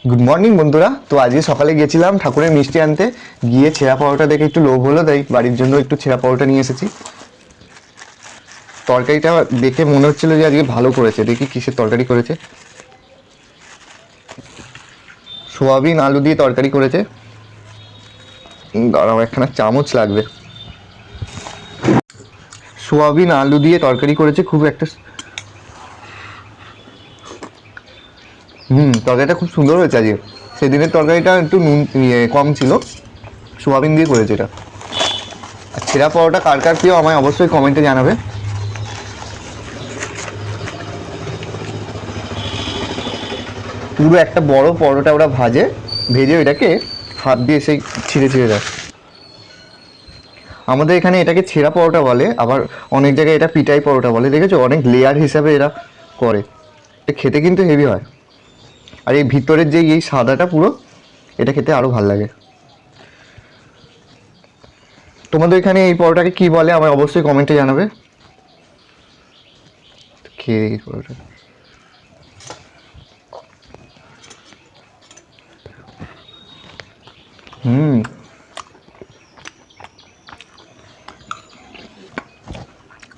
Good morning বন্ধুরা। তো আজকে সকালে গিয়েছিলাম ঠাকুরের মিষ্টি আনতে, গিয়ে ছেঁড়া পরোটা দেখে একটু লোভ হলো, তাই বাড়ির জন্য একটু ছেঁড়া পরোটা নিয়ে এসেছি। তরকারিটা দেখে মনে হচ্ছিল যে আজকে ভালো করেছে, দেখি কিসের তরকারি করেছে। সোয়াবিন আলু দিয়ে তরকারি করেছে। দাঁড়াও, একখানা চামচ লাগবে। সোয়াবিন আলু দিয়ে তরকারি করেছে, খুব একটা তরকারিটা খুব সুন্দর হয়েছে আজকে। সেদিনের তরকারিটা একটু নুন কম ছিল, সোয়াবিন দিয়ে করেছে এটা। আর ছেঁড়া পরোটা কার কার প্রিয় আমায় অবশ্যই কমেন্টে জানাবে। পুরো একটা বড় পরোটা ওরা ভেজে ওইটাকে হাত দিয়ে সেই ছিঁড়ে ছিঁড়ে দেয়। আমাদের এখানে এটাকে ছেঁড়া পরোটা বলে, আবার অনেক জায়গায় এটা পিটাই পরোটা বলে। দেখেছো, অনেক লেয়ার হিসাবে এরা করে। এটা খেতে কিন্তু হেভি হয়। আর এই ভিতরের যে এই সাদাটা পুরো, এটা খেতে আরও ভালো লাগে। তোমাদের এখানে এই পরোটাকে কি বলে আমায় অবশ্যই কমেন্টে জানাবে। খেয়ে এই পরোটা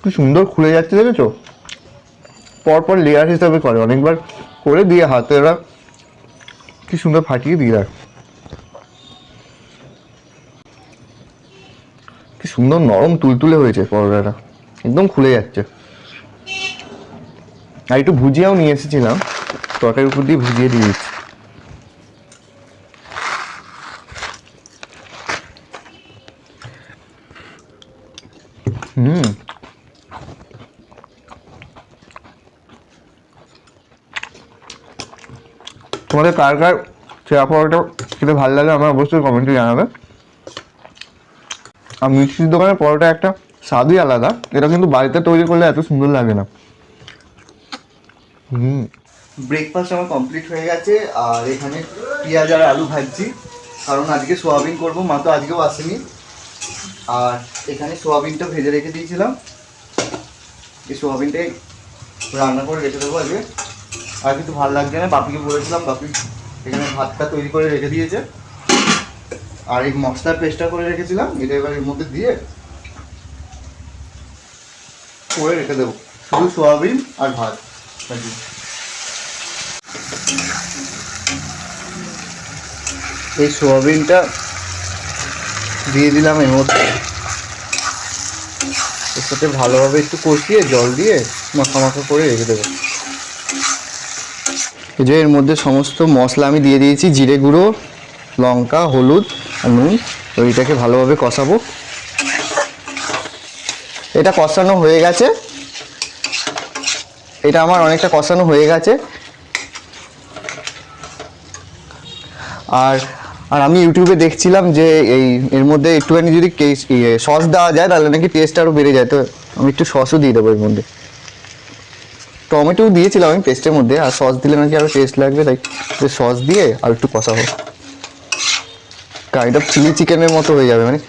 কি সুন্দর খুলে যাচ্ছে, দেখেছো? পরপর লেয়ার হিসাবে করে, অনেকবার করে দিয়ে হাতে ওরা কি সুন্দর ফাটিয়ে দিয়ে দেয়। কি সুন্দর নরম তুলতুলে হয়েছে পরোটাটা, একদম খুলে যাচ্ছে। আর একটু ভুজিয়াও নিয়ে এসেছিলাম, তরকারির উপর দিয়ে ভুজিয়ে দিয়ে দিচ্ছি। তোমাদের কার কার ছেঁড়া পরোটা খেতে ভালো লাগে আমার অবশ্যই কমেন্টে জানাবে। আর মিষ্টির দোকানের পরোটা একটা স্বাদই আলাদা, এটা কিন্তু বাড়িতে তৈরি করলে এত সুন্দর লাগে না। ব্রেকফাস্ট আমার কমপ্লিট হয়ে গেছে। আর এখানে পেঁয়াজ আর আলু ভাজছি, কারণ আজকে সোয়াবিন করবো, মা তো আজকেও আসেনি। আর এখানে সোয়াবিনটা ভেজে রেখে দিয়েছিলাম, এই সোয়াবিনটাই রান্না করে রেখে দেবো আজকে। আর কিন্তু ভালো লাগছে না, বাপিকে বলেছিলাম, বাপি এখানে ভাতটা তৈরি করে রেখে দিয়েছে। আর এই মশলার পেস্টটা করে রেখেছিলাম, এটা এবার এর মধ্যে দিয়ে করে রেখে দেবো, শুধু সোয়াবিন আর ভাত। এই সোয়াবিনটা দিয়ে দিলাম এর মধ্যে, এর সাথে ভালোভাবে একটু কষিয়ে জল দিয়ে মাখা মাখা করে রেখে দেবো। এই যে এর মধ্যে সমস্ত মশলা আমি দিয়ে দিয়েছি, জিরে গুঁড়ো, লঙ্কা, হলুদ আর নুন। তো এটাকে ভালোভাবে কষাবো। এটা কষানো হয়ে গেছে, এটা আমার অনেকটা কষানো হয়ে গেছে। আর আর আমি ইউটিউবে দেখছিলাম যে এর মধ্যে একটুখানি যদি সস দেওয়া যায় তাহলে নাকি টেস্ট আরও বেড়ে যায়। তো আমি একটু সসও দিয়ে দেবো এর মধ্যে। টমেটো দিয়েছিলাম আমি পেস্টের মধ্যে, আর সস দিলে নাকি আরও টেস্ট লাগবে, তাই সস দিয়ে আর একটু কষাবো। কাইন্ড অফ চিলি চিকেনের মতো হয়ে যাবে, মানে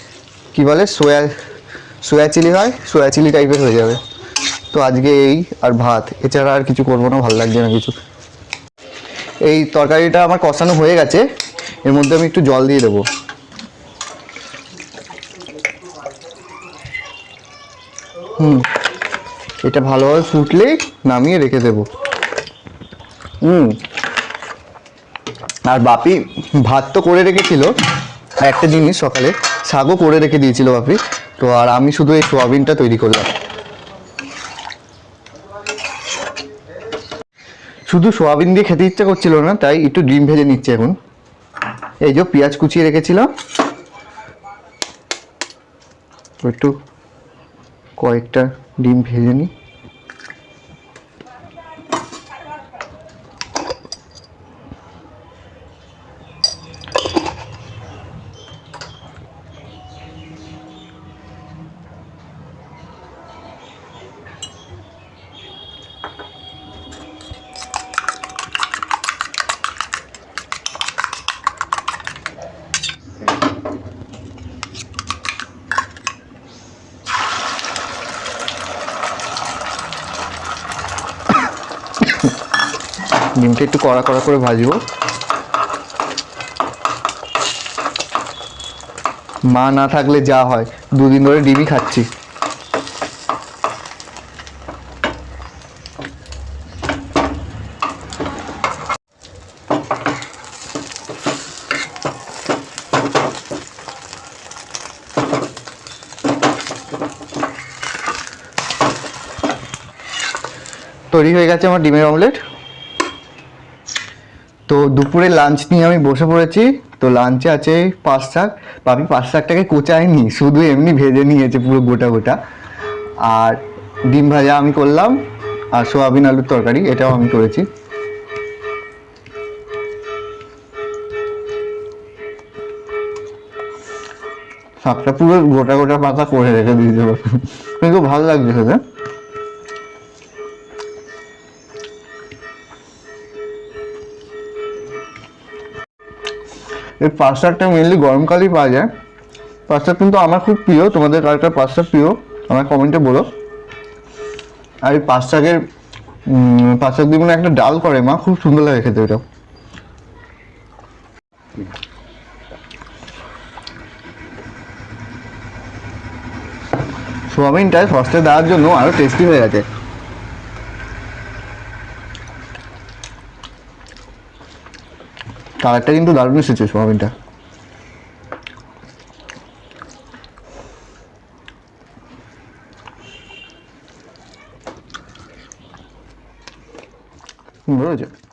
কী বলে সোয়া চিলি হয়, সোয়া চিলি টাইপের হয়ে যাবে। তো আজকে এই আর ভাত, এছাড়া আর কিছু করবো না, ভালো লাগছে না কিছু। এই তরকারিটা আমার কষানো হয়ে গেছে, এর মধ্যে আমি একটু জল দিয়ে দেবো। এটা ভালোভাবে ফুটলেই নামিয়ে রেখে দেবো। আর বাপি ভাত তো করে রেখেছিল, একটা জিনিস সকালে শাকও করে রেখে দিয়েছিল বাপি। তো আর আমি শুধু এই সোয়াবিনটা তৈরি করলাম। শুধু সোয়াবিন দিয়ে খেতে ইচ্ছা করছিল না, তাই একটু ডিম ভেজে নিচ্ছে এখন। এই যে পেঁয়াজ কুচিয়ে রেখেছিলাম, একটু কয়েকটা ডিম ভেজে নিই। ডিমটা একটু কড়া কড়া করে ভাজবো। মা না থাকলে যা হয়, 2 দিন ধরে ডিমই খাচ্ছি। তৈরি হয়ে গেছে আমার ডিমের অমলেট। তো দুপুরে লাঞ্চ নিয়ে আমি বসে পড়েছি। তো লাঞ্চে আছে পাঁচ শাক। পাপি পাঁচ শাকটাকে কোচায়নি, শুধু এমনি ভেজে নিয়েছে পুরো গোটা গোটা। আর ডিম ভাজা আমি করলাম, আর সোয়াবিন আলুর তরকারি এটাও আমি করেছি। শাকটা পুরো গোটা গোটা পাতা করে রেখে দিয়েছে, কিন্তু ভালো লাগছে খেতে। এই পাঁচ শাকটা মেনলি গরমকালেই পাওয়া যায়। পাঁচ শাক কিন্তু আমার খুব প্রিয়। তোমাদের কার কার পাঁচ শাক প্রিয় আমার কমেন্টে বলো। আর এই পাঁচ শাকের পাঁচ শাক দিয়ে একটা ডাল করে মা, খুব সুন্দর লাগে খেতে এটা। সোয়াবিনটা সসটা দেওয়ার জন্য আরো টেস্টি হয়ে গেছে। কালারটা কিন্তু দারুণ এসেছে সোয়াবিনটা। বুঝেছো?